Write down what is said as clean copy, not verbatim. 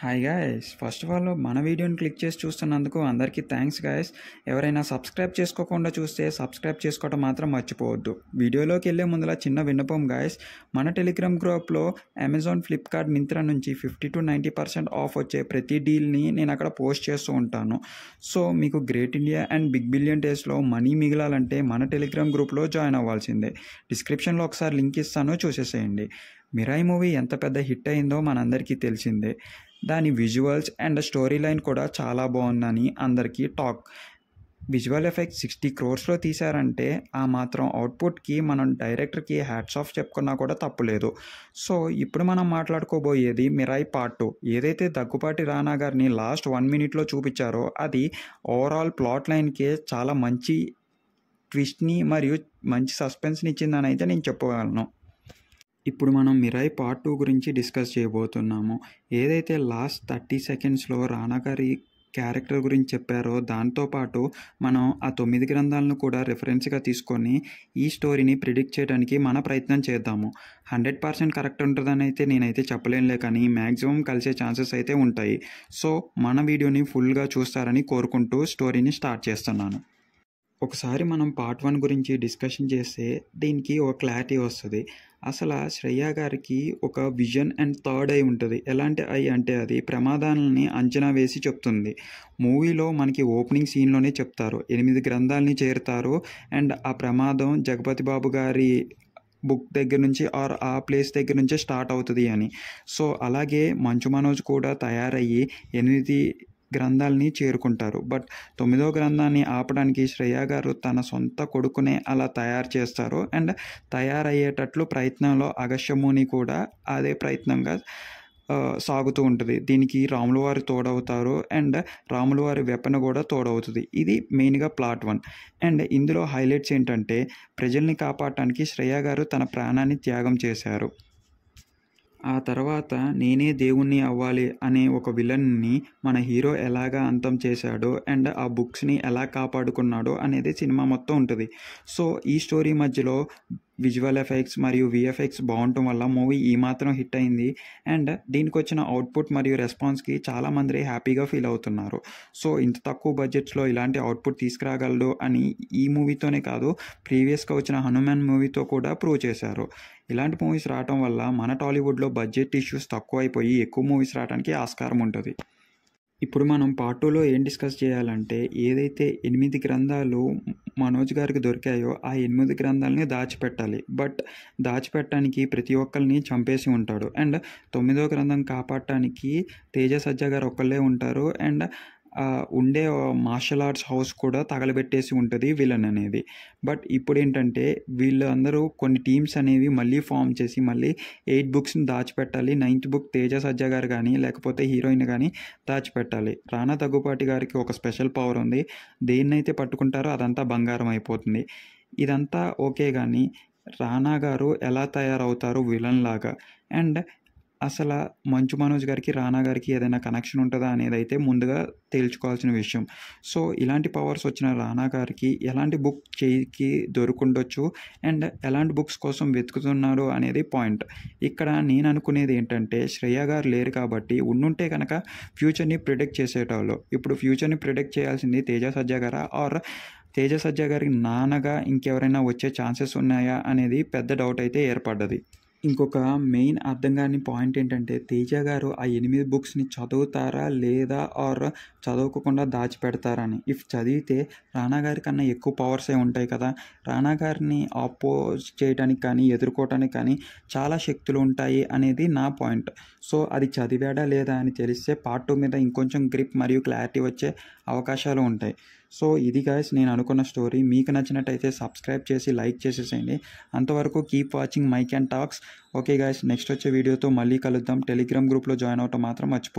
Hi guys, first of all మన వీడియోని click చేసి చూస్తున్నందుకు అందరికీ థ్యాంక్స్ గాయ్స్. ఎవరైనా సబ్స్క్రైబ్ చేసుకోకుండా చూస్తే సబ్స్క్రైబ్ చేసుకోవడం మాత్రం మర్చిపోవద్దు. వీడియోలోకి వెళ్ళే ముందులా చిన్న విన్నపం గాయ్స్, మన టెలిగ్రామ్ గ్రూప్లో అమెజాన్, ఫ్లిప్కార్ట్, మింత్రా నుంచి 50-90% ఆఫ్ వచ్చే ప్రతి డీల్ని నేను అక్కడ పోస్ట్ చేస్తూ ఉంటాను. సో మీకు great India and big billion డేస్లో మనీ మిగలాలంటే మన టెలిగ్రామ్ గ్రూప్లో జాయిన్ అవ్వాల్సిందే. డిస్క్రిప్షన్లో ఒకసారి లింక్ ఇస్తాను, చూసేసేయండి. మిరాయి మూవీ ఎంత పెద్ద హిట్ అయిందో మనందరికీ తెలిసిందే. దాని విజువల్స్ అండ్ స్టోరీ లైన్ కూడా చాలా బాగుందని అందరికీ టాక్. విజువల్ ఎఫెక్ట్స్ 60 crores తీశారంటే ఆ మాత్రం అవుట్పుట్కి మనం డైరెక్టర్కి హ్యాట్స్ ఆఫ్ చెప్పుకున్నా కూడా తప్పులేదు. సో ఇప్పుడు మనం మాట్లాడుకోబోయేది మిరాయి పార్ట్ 2. ఏదైతే దగ్గుపాటి రానా గారిని లాస్ట్ 1 minute చూపించారో అది ఓవరాల్ ప్లాట్ లైన్కే చాలా మంచి ట్విస్ట్ని మరియు మంచి సస్పెన్స్ని ఇచ్చిందని అయితే నేను చెప్పగలను. ఇప్పుడు మనం మిరాయి పార్ట్ 2 గురించి డిస్కస్ చేయబోతున్నాము. ఏదైతే లాస్ట్ 30 seconds రానా గారి క్యారెక్టర్ గురించి చెప్పారో దాంతోపాటు మనం ఆ 9 గ్రంథాలను కూడా రెఫరెన్స్గా తీసుకొని ఈ స్టోరీని ప్రిడిక్ట్ చేయడానికి మన ప్రయత్నం చేద్దాము. 100% కరెక్ట్ ఉంటుందని అయితే నేనైతే చెప్పలేనులే, కానీ మ్యాక్సిమం కలిసే ఛాన్సెస్ అయితే ఉంటాయి. సో మన వీడియోని ఫుల్గా చూస్తారని కోరుకుంటూ స్టోరీని స్టార్ట్ చేస్తున్నాను. ఒకసారి మనం పార్ట్ 1 గురించి డిస్కషన్ చేస్తే దీనికి ఒక క్లారిటీ వస్తుంది. అసలు శ్రేయ గారికి ఒక విజన్ అండ్ థర్డ్ ఐ ఉంటుంది. ఎలాంటి ఐ అంటే అది ప్రమాదాలని అంచనా వేసి చెప్తుంది. మూవీలో మనకి ఓపెనింగ్ సీన్లోనే చెప్తారు 8 గ్రంథాలని చేరుతారు అండ్ ఆ ప్రమాదం జగపతి బాబు గారి బుక్ దగ్గర నుంచి ఆర్ ఆ ప్లేస్ దగ్గర నుంచే స్టార్ట్ అవుతుంది అని. సో అలాగే మంచు మనోజ్ కూడా తయారయ్యి 8 గ్రంథాలని చేరుకుంటారు. బట్ 9వ గ్రంథాన్ని ఆపడానికి శ్రేయ గారు తన సొంత కొడుకునే అలా తయారు చేస్తారు. అండ్ తయారయ్యేటట్లు ప్రయత్నంలో అగస్త్యముని కూడా అదే ప్రయత్నంగా సాగుతూ ఉంటుంది. దీనికి రాముల వారు తోడవుతారు అండ్ రాముల వారి వెపన్ కూడా తోడవుతుంది. ఇది మెయిన్గా ప్లాట్ 1. అండ్ ఇందులో హైలైట్స్ ఏంటంటే ప్రజల్ని కాపాడటానికి శ్రేయ గారు తన ప్రాణాన్ని త్యాగం చేశారు. ఆ తర్వాత నేనే దేవుణ్ణి అవ్వాలి అనే ఒక విలన్ని మన హీరో ఎలాగా అంతం చేశాడో అండ్ ఆ బుక్స్ని ఎలా కాపాడుకున్నాడో అనేది సినిమా మొత్తం ఉంటుంది. సో ఈ స్టోరీ మధ్యలో విజువల్ ఎఫెక్ట్స్ మరియు విఎఫ్ఎక్స్ బాగుండటం వల్ల మూవీ ఈ మాత్రం హిట్ అయింది. అండ్ దీనికి వచ్చిన అవుట్పుట్ మరియు రెస్పాన్స్కి చాలామంది హ్యాపీగా ఫీల్ అవుతున్నారు. సో ఇంత తక్కువ బడ్జెట్స్లో ఇలాంటి అవుట్పుట్ తీసుకురాగలడు అని ఈ మూవీతోనే కాదు, ప్రీవియస్గా వచ్చిన హనుమాన్ మూవీతో కూడా ప్రూవ్ చేశారు. ఇలాంటి మూవీస్ రావడం వల్ల మన టాలీవుడ్లో బడ్జెట్ ఇష్యూస్ తక్కువ అయిపోయి ఎక్కువ మూవీస్ రావడానికి ఆస్కారం ఉంటుంది. ఇప్పుడు మనం పార్ట్ 2లో ఏం డిస్కస్ చేయాలంటే ఏదైతే 8 గ్రంథాలు మనోజ్ గారికి దొరికాయో ఆ 8 గ్రంథాలని దాచిపెట్టాలి. బట్ దాచిపెట్టడానికి ప్రతి ఒక్కరిని చంపేసి ఉంటాడు. అండ్ 9వ గ్రంథం కాపాడటానికి తేజ సజ్జా గారు ఒక్కళ్ళే ఉంటారు. అండ్ ఉండే మార్షల్ ఆర్ట్స్ హౌస్ కూడా తగలబెట్టేసి ఉంటుంది విలన్ అనేది. బట్ ఇప్పుడు ఏంటంటే వీళ్ళందరూ కొన్ని టీమ్స్ అనేవి మళ్ళీ ఫామ్ చేసి మళ్ళీ 8 బుక్స్ని దాచిపెట్టాలి. 9th బుక్ తేజ సజ్జా గారు కానీ లేకపోతే హీరోయిన్ కానీ దాచిపెట్టాలి. రానా దగ్గుపాటి గారికి ఒక స్పెషల్ పవర్ ఉంది. దేన్నైతే పట్టుకుంటారో అదంతా బంగారం అయిపోతుంది. ఇదంతా ఓకే, కానీ రానా గారు ఎలా తయారవుతారు విలన్ లాగా? అండ్ అసలు మంచు మనోజ్ గారికి రానా గారికి ఏదైనా కనెక్షన్ ఉంటుందా అనేది అయితే ముందుగా తేల్చుకోవాల్సిన విషయం. సో ఇలాంటి పవర్స్ వచ్చిన రానా గారికి ఎలాంటి బుక్ చేయికి దొరుకుండొచ్చు అండ్ ఎలాంటి బుక్స్ కోసం వెతుకుతున్నారు అనేది పాయింట్. ఇక్కడ నేను అనుకునేది ఏంటంటే శ్రేయ గారు లేరు కాబట్టి ఉండుంటే కనుక ఫ్యూచర్ని ప్రిడిక్ట్ చేసేటోళ్ళు. ఇప్పుడు ఫ్యూచర్ని ప్రిడిక్ట్ చేయాల్సింది తేజ సజ్జా గారా ఆర్ తేజ సజ్జా గారికి నాన్నగా ఇంకెవరైనా వచ్చే ఛాన్సెస్ ఉన్నాయా అనేది పెద్ద డౌట్ అయితే ఏర్పడ్డది. ఇంకొక మెయిన్ అర్థం కాని పాయింట్ ఏంటంటే తేజ గారు ఆ 8 బుక్స్ని చదువుతారా లేదా ఆర్ చదవకుండా దాచిపెడతారని. ఇఫ్ చదివితే రానా గారి కన్నా ఎక్కువ పవర్సే ఉంటాయి కదా. రానా గారిని ఆపోజ్ చేయడానికి కానీ ఎదుర్కోవటానికి కానీ చాలా శక్తులు ఉంటాయి అనేది నా పాయింట్. సో అది చదివాడా లేదా అని తెలిస్తే పార్ట్ 2 మీద ఇంకొంచెం గ్రిప్ మరియు క్లారిటీ వచ్చే అవకాశాలు ఉంటాయి. సో ఇది గాయ్స్ నేను అనుకున్న స్టోరీ. మీకు నచ్చినట్టయితే సబ్స్క్రైబ్ చేసి లైక్ చేసేసేయండి. అంతవరకు keep watching mike and talks. Okay guys, next వచ్చే వీడియోతో మళ్ళీ కలుద్దాం. టెలిగ్రామ్ గ్రూప్లో జాయిన్ అవ్వటం మాత్రం మర్చిపో.